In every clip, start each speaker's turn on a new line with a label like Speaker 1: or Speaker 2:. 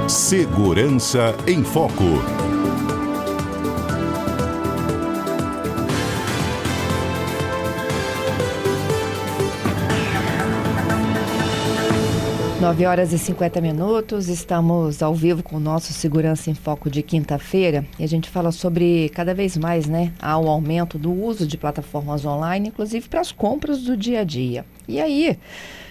Speaker 1: Segurança em Foco.
Speaker 2: Nove horas e 50 minutos, estamos ao vivo com o nosso Segurança em Foco de quinta-feira e a gente fala sobre cada vez mais, há um aumento do uso de plataformas online, inclusive para as compras do dia a dia. E aí,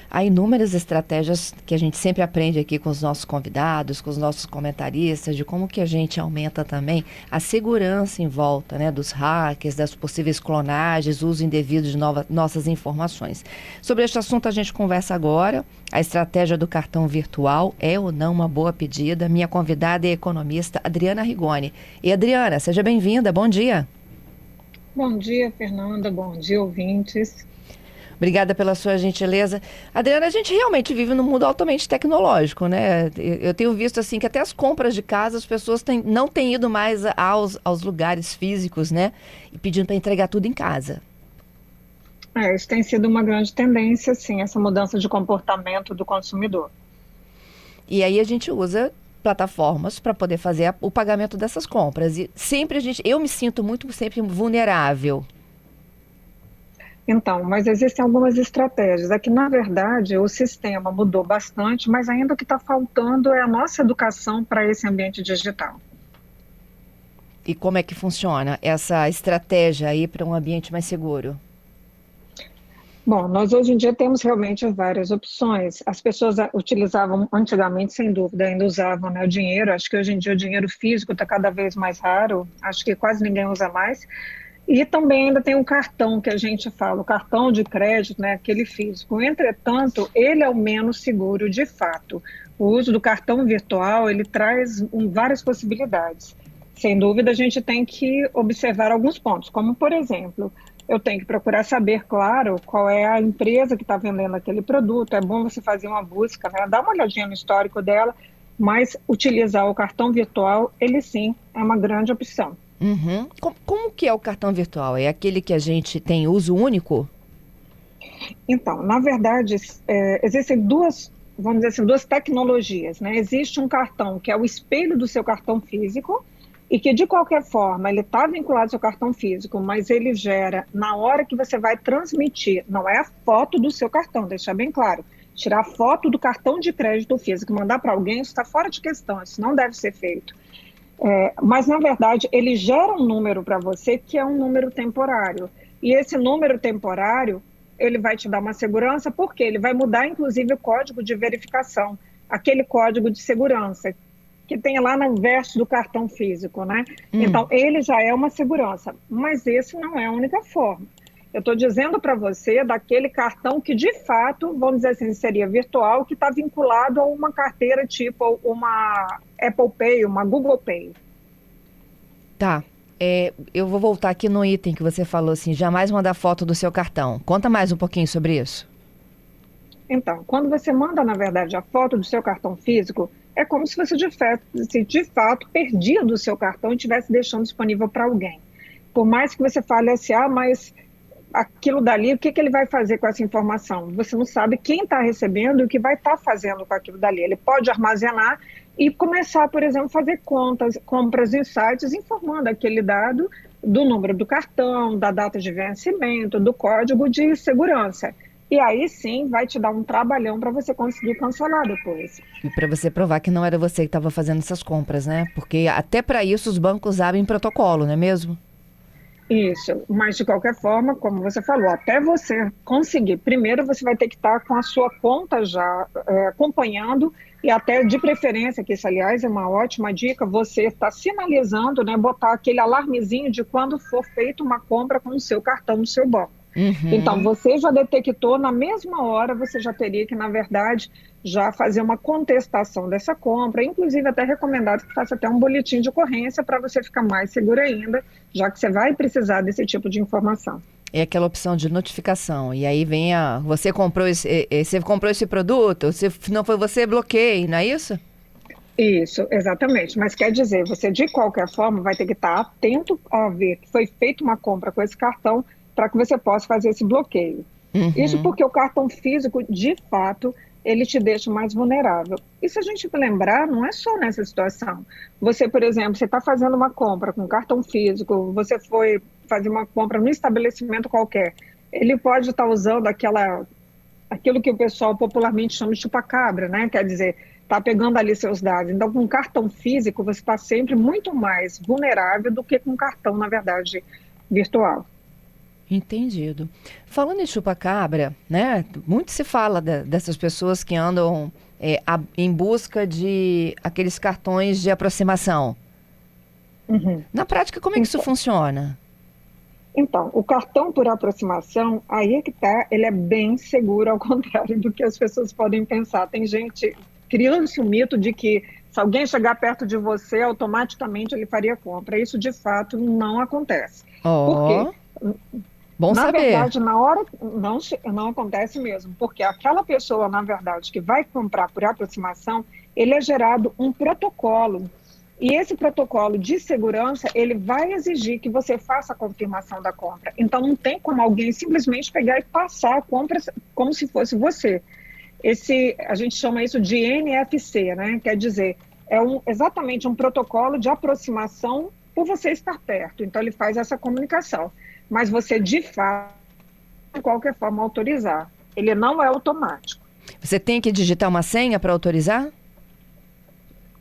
Speaker 2: há inúmeras estratégias que a gente sempre aprende aqui com os nossos convidados, com os nossos comentaristas, de como que a gente aumenta também a segurança em volta, dos hackers, das possíveis clonagens, uso indevido de nossas informações. Sobre este assunto a gente conversa agora. A estratégia do cartão virtual é ou não uma boa pedida? Minha convidada é a economista Adriana Rigoni. E Adriana, seja bem-vinda, bom dia.
Speaker 3: Bom dia, Fernanda, bom dia, ouvintes.
Speaker 2: Obrigada pela sua gentileza. Adriana, a gente realmente vive num mundo altamente tecnológico, né? Eu tenho visto assim que até as compras de casa as pessoas não têm ido mais aos lugares físicos, e pedindo para entregar tudo em casa.
Speaker 3: Isso tem sido uma grande tendência, sim, essa mudança de comportamento do consumidor.
Speaker 2: E aí a gente usa plataformas para poder fazer o pagamento dessas compras. E sempre eu me sinto sempre vulnerável.
Speaker 3: Então, mas existem algumas estratégias. É que, na verdade, o sistema mudou bastante, mas ainda o que está faltando é a nossa educação para esse ambiente digital.
Speaker 2: E como é que funciona essa estratégia aí para um ambiente mais seguro?
Speaker 3: Bom, nós hoje em dia temos realmente várias opções. As pessoas utilizavam antigamente, sem dúvida, ainda usavam o dinheiro. Acho que hoje em dia o dinheiro físico está cada vez mais raro. Acho que quase ninguém usa mais. E também ainda tem um cartão que a gente fala, o cartão de crédito, aquele físico. Entretanto, ele é o menos seguro de fato. O uso do cartão virtual, ele traz várias possibilidades. Sem dúvida, a gente tem que observar alguns pontos, como, por exemplo, eu tenho que procurar saber, claro, qual é a empresa que está vendendo aquele produto. É bom você fazer uma busca, dar uma olhadinha no histórico dela, mas utilizar o cartão virtual, ele sim é uma grande opção.
Speaker 2: Uhum. Como que é o cartão virtual? É aquele que a gente tem uso único?
Speaker 3: Então, na verdade, existem duas tecnologias, Existe um cartão que é o espelho do seu cartão físico e que, de qualquer forma, ele está vinculado ao seu cartão físico, mas ele gera, na hora que você vai transmitir, não é a foto do seu cartão, deixar bem claro. Tirar a foto do cartão de crédito físico e mandar para alguém, isso está fora de questão, isso não deve ser feito. Mas, na verdade, ele gera um número para você que é um número temporário. E esse número temporário, ele vai te dar uma segurança, porque ele vai mudar, inclusive, o código de verificação, aquele código de segurança que tem lá no verso do cartão físico, Então, ele já é uma segurança, mas esse não é a única forma. Eu estou dizendo para você daquele cartão que, de fato, vamos dizer assim, seria virtual, que está vinculado a uma carteira tipo uma Apple Pay, uma Google Pay.
Speaker 2: Tá. Eu vou voltar aqui no item que você falou, assim, jamais mandar foto do seu cartão. Conta mais um pouquinho sobre isso.
Speaker 3: Então, quando você manda, na verdade, a foto do seu cartão físico, é como se você, de fato, perdia do seu cartão e estivesse deixando disponível para alguém. Por mais que você fale assim, mas aquilo dali, o que ele vai fazer com essa informação? Você não sabe quem está recebendo e o que vai estar fazendo com aquilo dali. Ele pode armazenar e começar, por exemplo, a fazer compras em sites informando aquele dado do número do cartão, da data de vencimento, do código de segurança. E aí sim vai te dar um trabalhão para você conseguir cancelar depois.
Speaker 2: E para você provar que não era você que estava fazendo essas compras, Porque até para isso os bancos abrem protocolo, não é mesmo?
Speaker 3: Isso, mas de qualquer forma, como você falou, até você conseguir, primeiro você vai ter que estar com a sua conta já acompanhando e até de preferência, que isso aliás é uma ótima dica, você está sinalizando, botar aquele alarmezinho de quando for feita uma compra com o seu cartão no seu banco.
Speaker 2: Uhum.
Speaker 3: Então, você já detectou, na mesma hora você já teria que, na verdade, já fazer uma contestação dessa compra, inclusive até recomendado que faça até um boletim de ocorrência para você ficar mais seguro ainda, já que você vai precisar desse tipo de informação.
Speaker 2: É aquela opção de notificação, e aí vem você comprou esse produto, se não foi você, bloqueie, não é isso?
Speaker 3: Isso, exatamente, mas quer dizer, você de qualquer forma vai ter que estar atento a ver que foi feita uma compra com esse cartão para que você possa fazer esse bloqueio.
Speaker 2: Uhum.
Speaker 3: Isso porque o cartão físico, de fato, ele te deixa mais vulnerável. E se a gente lembrar, não é só nessa situação. Você, por exemplo, você está fazendo uma compra com cartão físico, você foi fazer uma compra no estabelecimento qualquer, ele pode estar usando aquilo que o pessoal popularmente chama de chupa-cabra, né? Quer dizer, está pegando ali seus dados. Então, com cartão físico, você está sempre muito mais vulnerável do que com cartão, na verdade, virtual.
Speaker 2: Entendido. Falando em chupa-cabra, né? Muito se fala dessas pessoas que andam em busca de aqueles cartões de aproximação.
Speaker 3: Uhum.
Speaker 2: Na prática, como é que isso funciona?
Speaker 3: Então, o cartão por aproximação, aí é que tá, ele é bem seguro, ao contrário do que as pessoas podem pensar. Tem gente criando-se o mito de que se alguém chegar perto de você, automaticamente ele faria compra. Isso, de fato, não acontece. Por quê?
Speaker 2: Ó, bom
Speaker 3: Na
Speaker 2: saber.
Speaker 3: verdade, na hora não acontece mesmo, porque aquela pessoa, na verdade, que vai comprar por aproximação, ele é gerado um protocolo. E esse protocolo de segurança, ele vai exigir que você faça a confirmação da compra. Então, não tem como alguém simplesmente pegar e passar a compra como se fosse você. A gente chama isso de NFC, né? Quer dizer, exatamente um protocolo de aproximação por você estar perto. Então, ele faz essa comunicação. Mas você, de fato, de qualquer forma, autorizar. Ele não é automático.
Speaker 2: Você tem que digitar uma senha para autorizar?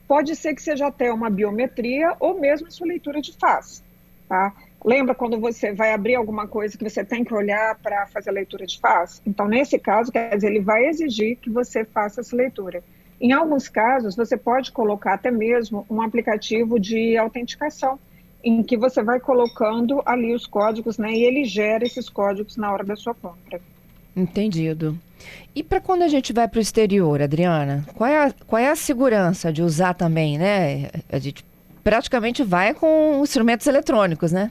Speaker 3: Pode ser que seja até uma biometria ou mesmo a sua leitura de face, tá? Lembra quando você vai abrir alguma coisa que você tem que olhar para fazer a leitura de face? Então, nesse caso, quer dizer, ele vai exigir que você faça essa leitura. Em alguns casos, você pode colocar até mesmo um aplicativo de autenticação, em que você vai colocando ali os códigos, né? E ele gera esses códigos na hora da sua compra.
Speaker 2: Entendido. E para quando a gente vai para o exterior, Adriana, qual é a segurança de usar também, né? A gente praticamente vai com instrumentos eletrônicos, né?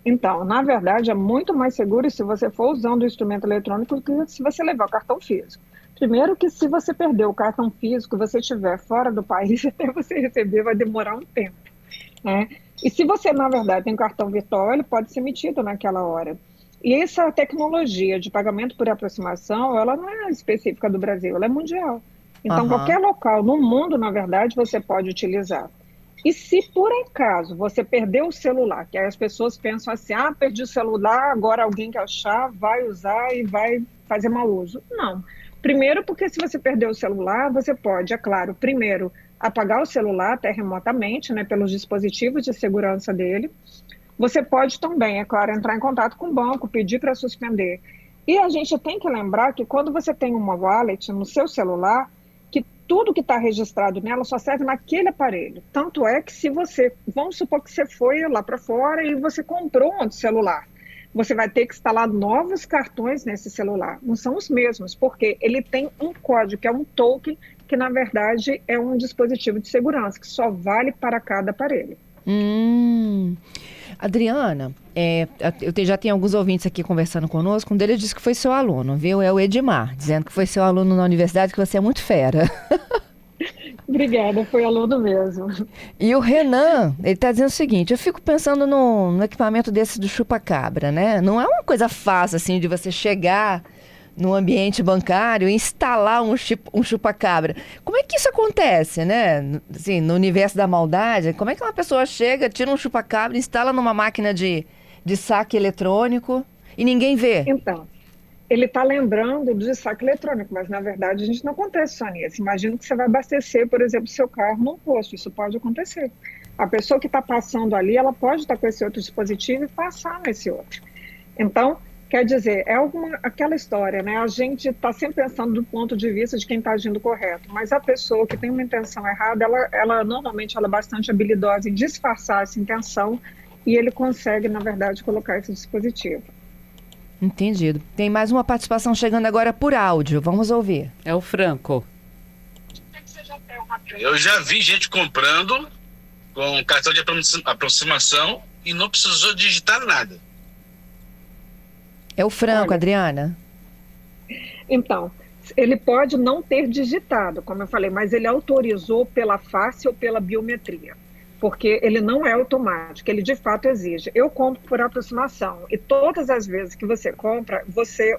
Speaker 3: Então, na verdade, é muito mais seguro se você for usando o instrumento eletrônico do que se você levar o cartão físico. Primeiro que se você perder o cartão físico, você estiver fora do país, até você receber vai demorar um tempo, né? E se você, na verdade, tem um cartão virtual, ele pode ser emitido naquela hora. E essa tecnologia de pagamento por aproximação, ela não é específica do Brasil, ela é mundial. Então,
Speaker 2: Aham.
Speaker 3: qualquer local no mundo, na verdade, você pode utilizar. E se por acaso você perdeu o celular, que aí as pessoas pensam assim, perdi o celular, agora alguém que achar vai usar e vai fazer mau uso. Não. Primeiro, porque se você perdeu o celular, você pode, é claro, primeiro, apagar o celular até remotamente, né, pelos dispositivos de segurança dele. Você pode também, é claro, entrar em contato com o banco, pedir para suspender. E a gente tem que lembrar que quando você tem uma wallet no seu celular, que tudo que está registrado nela só serve naquele aparelho. Tanto é que se você, vamos supor que você foi lá para fora e você comprou um outro celular, você vai ter que instalar novos cartões nesse celular. Não são os mesmos, porque ele tem um código, que é um token, que na verdade é um dispositivo de segurança, que só vale para cada aparelho.
Speaker 2: Adriana, já tenho alguns ouvintes aqui conversando conosco. Um deles disse que foi seu aluno, viu? É o Edmar, dizendo que foi seu aluno na universidade, que você é muito fera.
Speaker 3: Obrigada, foi aluno mesmo.
Speaker 2: E o Renan, ele está dizendo o seguinte: eu fico pensando no equipamento desse do chupa-cabra, né? Não é uma coisa fácil, assim, de você chegar no ambiente bancário e instalar um chupa-cabra. Como é que isso acontece, né? Assim, no universo da maldade, como é que uma pessoa chega, tira um chupa-cabra, instala numa máquina de saque eletrônico e ninguém vê?
Speaker 3: Então, ele está lembrando do saque eletrônico, mas na verdade a gente não acontece só nisso. Imagina que você vai abastecer, por exemplo, seu carro num posto, isso pode acontecer. A pessoa que está passando ali, ela pode estar com esse outro dispositivo e passar nesse outro. Então, quer dizer, aquela história, né? A gente está sempre pensando do ponto de vista de quem está agindo correto, mas a pessoa que tem uma intenção errada, ela normalmente ela é bastante habilidosa em disfarçar essa intenção e ele consegue, na verdade, colocar esse dispositivo.
Speaker 2: Entendido. Tem mais uma participação chegando agora por áudio. Vamos ouvir.
Speaker 1: É o Franco.
Speaker 4: Eu já vi gente comprando com cartão de aproximação e não precisou digitar nada.
Speaker 2: É o Franco,
Speaker 3: Olha,
Speaker 2: Adriana.
Speaker 3: Então, ele pode não ter digitado, como eu falei, mas ele autorizou pela face ou pela biometria. porque ele não é automático, ele de fato exige. Eu compro por aproximação, e todas as vezes que você compra,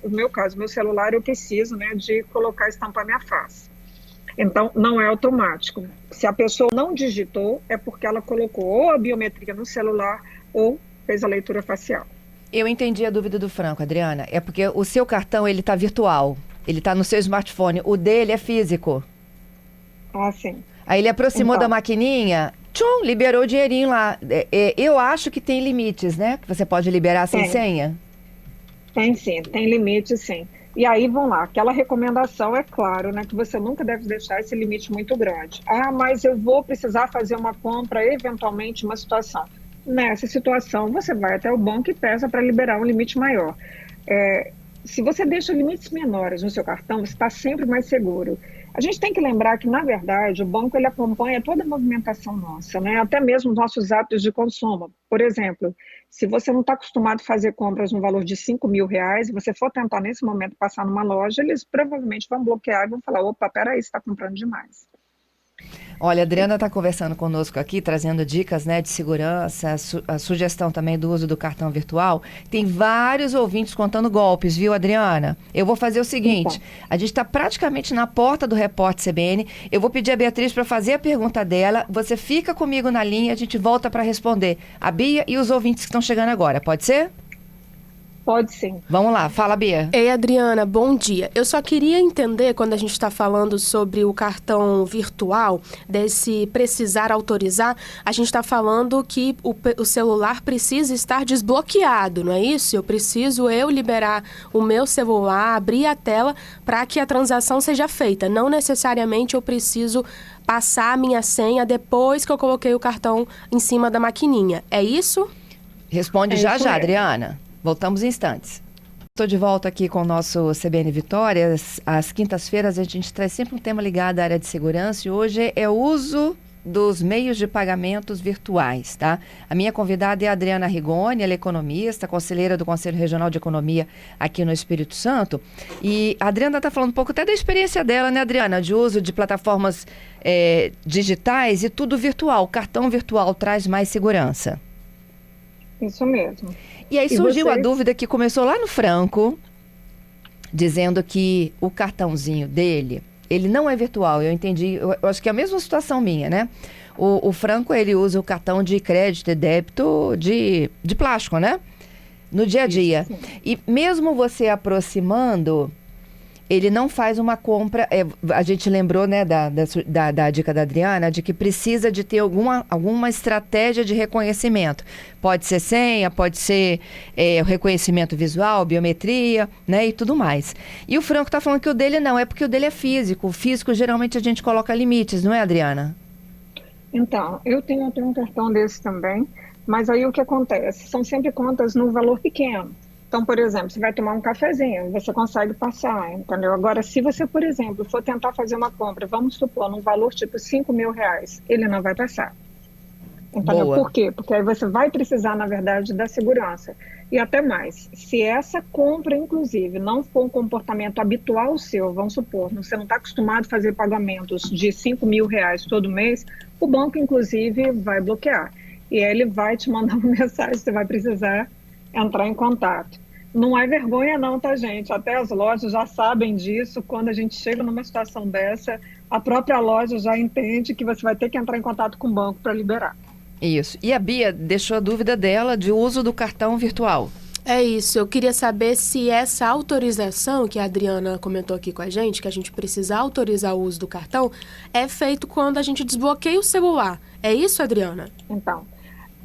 Speaker 3: o meu caso, meu celular, eu preciso, né, de colocar, estampar minha face. Então, não é automático. Se a pessoa não digitou, é porque ela colocou ou a biometria no celular ou fez a leitura facial.
Speaker 2: Eu entendi a dúvida do Franco, Adriana. É porque o seu cartão, ele está virtual. Ele está no seu smartphone. O dele é físico.
Speaker 3: Ah, sim.
Speaker 2: Aí ele aproximou
Speaker 3: Então,
Speaker 2: da maquininha, tchum, liberou o dinheirinho lá. Eu acho que tem limites, né? Que você pode liberar sem senha.
Speaker 3: Tem sim, tem limite sim. E aí, vão lá, aquela recomendação, é claro, né, que você nunca deve deixar esse limite muito grande. Ah, mas eu vou precisar fazer uma compra, eventualmente, uma situação. Nessa situação, você vai até o banco e peça para liberar um limite maior. Se você deixa limites menores no seu cartão, você está sempre mais seguro. A gente tem que lembrar que, na verdade, o banco ele acompanha toda a movimentação nossa, né? Até mesmo os nossos hábitos de consumo. Por exemplo, se você não está acostumado a fazer compras no valor de R$ 5.000, e você for tentar nesse momento passar numa loja, eles provavelmente vão bloquear e vão falar, opa, peraí, você está comprando demais.
Speaker 2: Olha, a Adriana está conversando conosco aqui, trazendo dicas, né, de segurança, a sugestão também do uso do cartão virtual. Tem vários ouvintes contando golpes, viu, Adriana? Eu vou fazer o seguinte, a gente está praticamente na porta do Repórter CBN, eu vou pedir a Beatriz para fazer a pergunta dela, você fica comigo na linha, a gente volta para responder a Bia e os ouvintes que estão chegando agora, pode ser?
Speaker 3: Pode sim.
Speaker 2: Vamos lá, fala, Bia.
Speaker 1: Ei, Adriana, bom dia. Eu só queria entender, quando a gente está falando sobre o cartão virtual, desse precisar autorizar, a gente está falando que o celular precisa estar desbloqueado, não é isso? Eu preciso liberar o meu celular, abrir a tela para que a transação seja feita. Não necessariamente eu preciso passar a minha senha depois que eu coloquei o cartão em cima da maquininha. É isso?
Speaker 2: Responde já, Adriana. Voltamos em instantes. Estou de volta aqui com o nosso CBN Vitórias. Às quintas-feiras a gente traz sempre um tema ligado à área de segurança e hoje é o uso dos meios de pagamentos virtuais, tá? A minha convidada é a Adriana Rigoni, ela é economista, conselheira do Conselho Regional de Economia aqui no Espírito Santo. E a Adriana está falando um pouco até da experiência dela, né, Adriana? De uso de plataformas digitais e tudo virtual. O cartão virtual traz mais segurança.
Speaker 3: Isso mesmo.
Speaker 2: E aí surgiu a dúvida que começou lá no Franco, dizendo que o cartãozinho dele, ele não é virtual. Eu entendi, eu acho que é a mesma situação minha, né? O Franco, ele usa o cartão de crédito e débito de plástico, né? No dia a dia.
Speaker 3: Isso,
Speaker 2: e mesmo você aproximando, ele não faz uma compra. A gente lembrou, né, da dica da Adriana, de que precisa de ter alguma estratégia de reconhecimento. Pode ser senha, pode ser o reconhecimento visual, biometria, né, e tudo mais. E o Franco está falando que o dele não, é porque o dele é físico. O físico, geralmente, a gente coloca limites, não é, Adriana?
Speaker 3: Então, eu tenho um cartão desse também, mas aí o que acontece? São sempre contas no valor pequeno. Então, por exemplo, você vai tomar um cafezinho, você consegue passar, entendeu? Agora, se você, por exemplo, for tentar fazer uma compra, vamos supor, num valor tipo R$ 5.000, ele não vai passar. Entendeu?
Speaker 2: Boa.
Speaker 3: Por quê? Porque aí você vai precisar, na verdade, da segurança. E até mais, se essa compra, inclusive, não for um comportamento habitual seu, vamos supor, você não está acostumado a fazer pagamentos de R$ 5.000 todo mês, o banco, inclusive, vai bloquear. E aí ele vai te mandar uma mensagem, você vai precisar entrar em contato. Não é vergonha não, tá, gente? Até as lojas já sabem disso. Quando a gente chega numa situação dessa, a própria loja já entende que você vai ter que entrar em contato com o banco para liberar.
Speaker 2: Isso. E a Bia deixou a dúvida dela de uso do cartão virtual.
Speaker 1: É isso, eu queria saber se essa autorização que a Adriana comentou aqui com a gente, que a gente precisa autorizar o uso do cartão, é feito quando a gente desbloqueia o celular. É isso, Adriana?
Speaker 3: Então,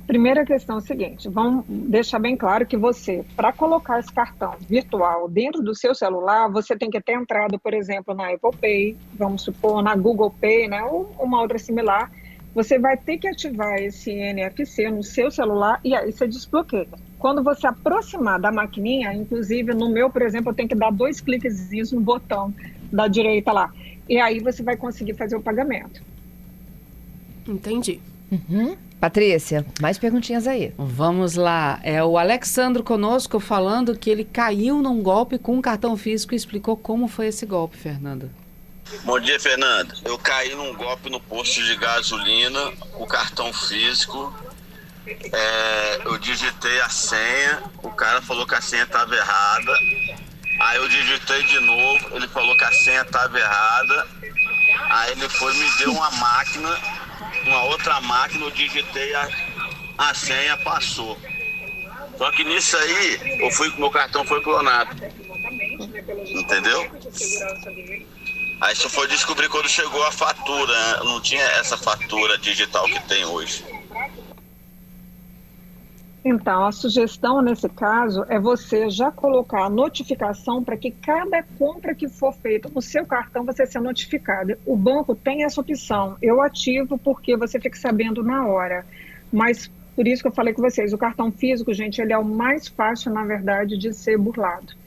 Speaker 3: primeira questão é o seguinte, vamos deixar bem claro que você, para colocar esse cartão virtual dentro do seu celular, você tem que ter entrado, por exemplo, na Apple Pay, vamos supor, na Google Pay, né, ou uma outra similar. Você vai ter que ativar esse NFC no seu celular e aí você desbloqueia. Quando você aproximar da maquininha, inclusive no meu, por exemplo, eu tenho que dar 2 cliquezinhos no botão da direita lá. E aí você vai conseguir fazer o pagamento.
Speaker 1: Entendi.
Speaker 2: Uhum. Patrícia, mais perguntinhas aí.
Speaker 5: Vamos lá. É o Alexandro conosco falando que ele caiu num golpe com um cartão físico e explicou como foi esse golpe, Fernanda.
Speaker 6: Bom dia, Fernando. Eu caí num golpe no posto de gasolina, o cartão físico. Eu digitei a senha, o cara falou que a senha estava errada. Aí eu digitei de novo, ele falou que a senha estava errada. Aí ele foi e me deu uma outra máquina, eu digitei a senha, passou. Só que nisso aí, meu cartão foi clonado. Entendeu? Aí só foi descobrir quando chegou a fatura, não tinha essa fatura digital que tem hoje.
Speaker 3: Então, a sugestão nesse caso é você já colocar a notificação para que cada compra que for feita no seu cartão você ser notificado. O banco tem essa opção, eu ativo porque você fica sabendo na hora. Mas por isso que eu falei com vocês, o cartão físico, gente, ele é o mais fácil, na verdade, de ser burlado.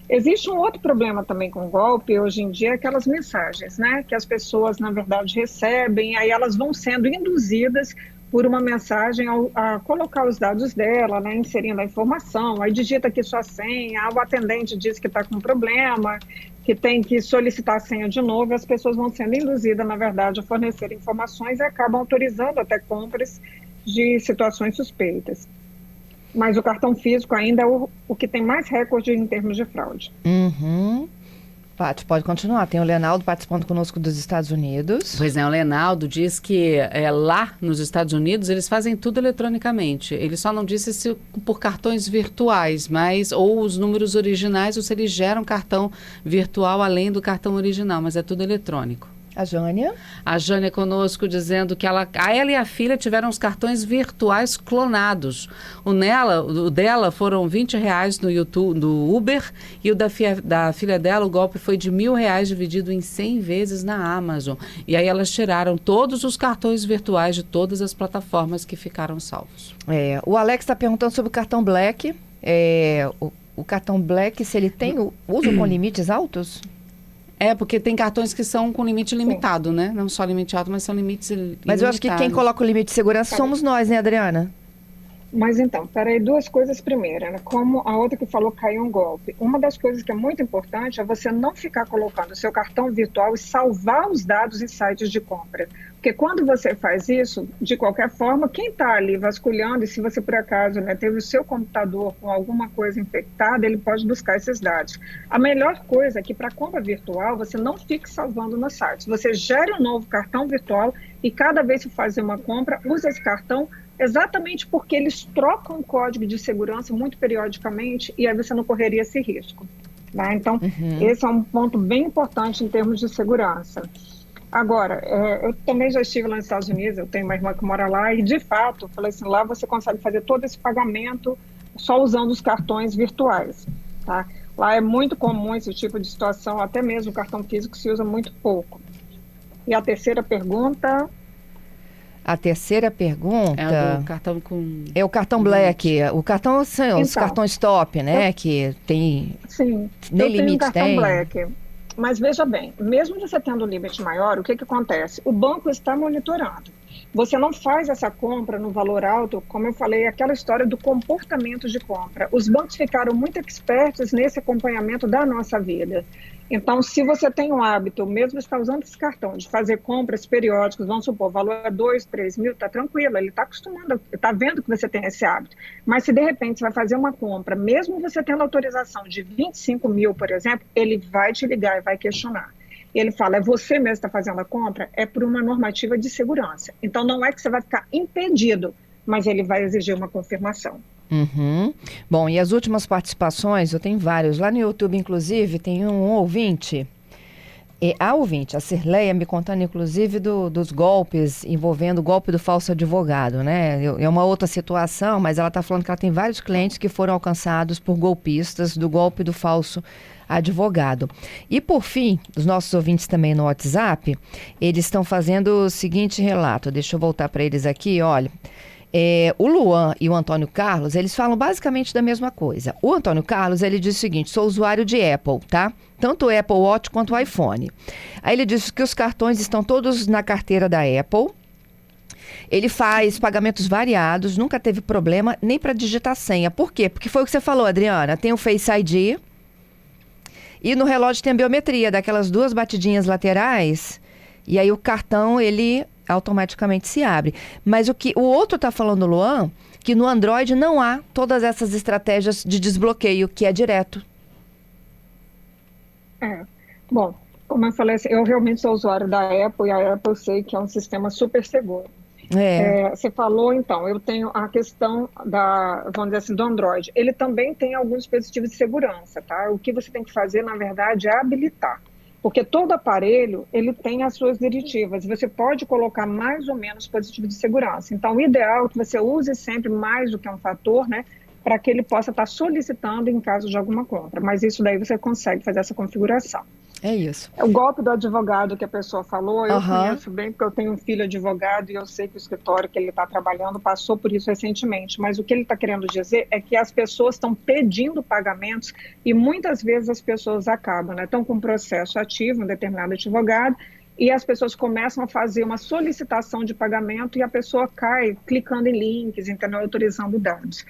Speaker 3: Existe um outro problema também com o golpe, hoje em dia, aquelas mensagens, né? Que as pessoas, na verdade, recebem, aí elas vão sendo induzidas por uma mensagem a colocar os dados dela, né, inserindo a informação, aí digita aqui sua senha, o atendente diz que está com problema, que tem que solicitar a senha de novo, e as pessoas vão sendo induzidas, na verdade, a fornecer informações e acabam autorizando até compras de situações suspeitas. Mas o cartão físico ainda é o que tem mais recorde em termos de fraude.
Speaker 2: Uhum. Paty, pode continuar. Tem o Leonardo participando conosco dos Estados Unidos.
Speaker 5: Pois é, o Leonardo diz que lá nos Estados Unidos eles fazem tudo eletronicamente. Ele só não disse se por cartões virtuais, ou os números originais, ou se eles geram cartão virtual além do cartão original, mas é tudo eletrônico.
Speaker 2: A Jânia?
Speaker 5: A Jânia conosco dizendo que ela e a filha tiveram os cartões virtuais clonados. O dela foram R$20 no YouTube, do Uber, e o da filha dela, o golpe foi de R$1.000 dividido em 100 vezes na Amazon. E aí elas tiraram todos os cartões virtuais de todas as plataformas que ficaram salvos.
Speaker 2: O Alex está perguntando sobre o cartão Black. O cartão Black, se ele tem uso com limites altos?
Speaker 5: Porque tem cartões que são com limite limitado, né? Não só limite alto, mas são limites limitados.
Speaker 2: Mas eu acho que quem coloca o limite de segurança somos nós, né, Adriana?
Speaker 3: Mas então, peraí, duas coisas primeiro, né? Como a outra que falou caiu um golpe. Uma das coisas que é muito importante é você não ficar colocando o seu cartão virtual e salvar os dados em sites de compra. Porque quando você faz isso, de qualquer forma, quem está ali vasculhando, e se você por acaso teve o seu computador com alguma coisa infectada, ele pode buscar esses dados. A melhor coisa é que para compra virtual, você não fique salvando nos sites. Você gere um novo cartão virtual e cada vez que fazer uma compra, use esse cartão exatamente porque eles trocam o código de segurança muito periodicamente e aí você não correria esse risco. Né? Então, esse é um ponto bem importante em termos de segurança. Agora, eu também já estive lá nos Estados Unidos, eu tenho uma irmã que mora lá e, de fato, falei assim, lá você consegue fazer todo esse pagamento só usando os cartões virtuais. Tá? Lá é muito comum esse tipo de situação, até mesmo o cartão físico se usa muito pouco. E a terceira pergunta...
Speaker 2: A terceira pergunta...
Speaker 5: É do cartão com...
Speaker 2: É o cartão Black. O cartão são os cartões top, né? Que tem...
Speaker 3: Sim,
Speaker 2: nem
Speaker 3: eu tenho
Speaker 2: limite
Speaker 3: um cartão
Speaker 2: tem.
Speaker 3: Black. Mas veja bem, mesmo você tendo um limite maior, o que acontece? O banco está monitorando. Você não faz essa compra no valor alto, como eu falei, aquela história do comportamento de compra. Os bancos ficaram muito expertos nesse acompanhamento da nossa vida. Então, se você tem um hábito, mesmo está usando esse cartão, de fazer compras periódicas, vamos supor, o valor é 2, 3 mil, está tranquilo, ele está acostumado, está vendo que você tem esse hábito. Mas se de repente você vai fazer uma compra, mesmo você tendo autorização de 25 mil, por exemplo, ele vai te ligar e vai questionar. Ele fala, é você mesmo que está fazendo a compra? É por uma normativa de segurança. Então, não é que você vai ficar impedido, mas ele vai exigir uma confirmação.
Speaker 2: Bom, e as últimas participações, eu tenho vários. Lá no YouTube, inclusive, tem um ouvinte. A Cirleia, me contando, inclusive, dos golpes, envolvendo o golpe do falso advogado, né? É uma outra situação, mas ela está falando que ela tem vários clientes que foram alcançados por golpistas do golpe do falso advogado. E, por fim, os nossos ouvintes também no WhatsApp, eles estão fazendo o seguinte relato. Deixa eu voltar para eles aqui, olha... o Luan e o Antônio Carlos, eles falam basicamente da mesma coisa. O Antônio Carlos, ele diz o seguinte, sou usuário de Apple, tá? Tanto o Apple Watch quanto o iPhone. Aí ele diz que os cartões estão todos na carteira da Apple. Ele faz pagamentos variados, nunca teve problema nem para digitar senha. Por quê? Porque foi o que você falou, Adriana, tem o Face ID E no relógio tem a biometria, daquelas 2 batidinhas laterais, e aí o cartão, ele automaticamente se abre. Mas o outro está falando, Luan, que no Android não há todas essas estratégias de desbloqueio, que é direto.
Speaker 3: Bom, como eu falei, eu realmente sou usuário da Apple, e a Apple eu sei que é um sistema super seguro. Você falou, então, eu tenho a questão vamos dizer assim, do Android. Ele também tem alguns dispositivos de segurança, tá? O que você tem que fazer, na verdade, é habilitar. Porque todo aparelho, ele tem as suas diretivas. Você pode colocar mais ou menos dispositivos de segurança. Então, o ideal é que você use sempre mais do que um fator, né? Para que ele possa estar solicitando em caso de alguma compra. Mas isso daí você consegue fazer essa configuração.
Speaker 2: É isso.
Speaker 3: O golpe do advogado que a pessoa falou, eu conheço bem, porque eu tenho um filho advogado e eu sei que o escritório que ele está trabalhando passou por isso recentemente. Mas o que ele está querendo dizer é que as pessoas estão pedindo pagamentos e muitas vezes as pessoas acabam, né? Estão com um processo ativo, um determinado advogado, e as pessoas começam a fazer uma solicitação de pagamento e a pessoa cai clicando em links, entendeu? Autorizando dados.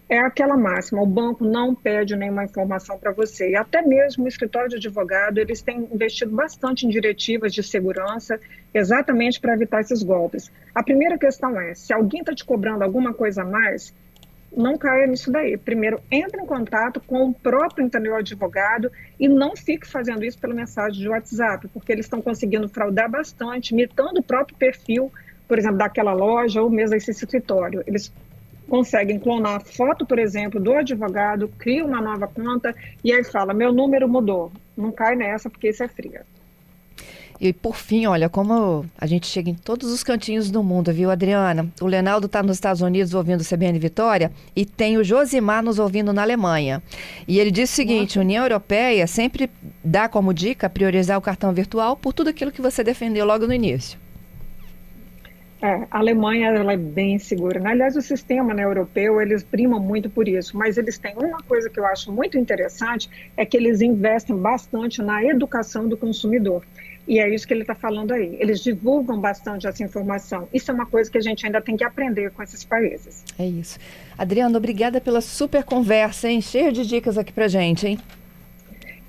Speaker 3: É aquela máxima, o banco não pede nenhuma informação para você. E até mesmo o escritório de advogado, eles têm investido bastante em diretivas de segurança, exatamente para evitar esses golpes. A primeira questão é, se alguém está te cobrando alguma coisa a mais, não caia nisso daí. Primeiro, entre em contato com o próprio advogado e não fique fazendo isso pela mensagem de WhatsApp, porque eles estão conseguindo fraudar bastante, imitando o próprio perfil, por exemplo, daquela loja ou mesmo esse escritório. Eles conseguem clonar a foto, por exemplo, do advogado, cria uma nova conta e aí fala, meu número mudou. Não cai nessa, porque isso é fria.
Speaker 2: E por fim, olha, como a gente chega em todos os cantinhos do mundo, viu, Adriana? O Lenaldo está nos Estados Unidos ouvindo o CBN Vitória e tem o Josimar nos ouvindo na Alemanha. E ele diz o seguinte, a União Europeia sempre dá como dica priorizar o cartão virtual por tudo aquilo que você defendeu logo no início.
Speaker 3: A Alemanha, ela é bem segura, né? Aliás, o sistema, né, europeu, eles primam muito por isso, mas eles têm uma coisa que eu acho muito interessante, é que eles investem bastante na educação do consumidor. E é isso que ele está falando aí. Eles divulgam bastante essa informação. Isso é uma coisa que a gente ainda tem que aprender com esses países.
Speaker 2: É isso. Adriana, obrigada pela super conversa, hein? Cheia de dicas aqui pra gente, hein?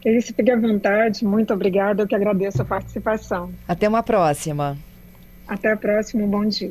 Speaker 3: Que isso, fique à vontade. Muito obrigada. Eu que agradeço a participação.
Speaker 2: Até uma próxima.
Speaker 3: Até a próxima. Um bom dia.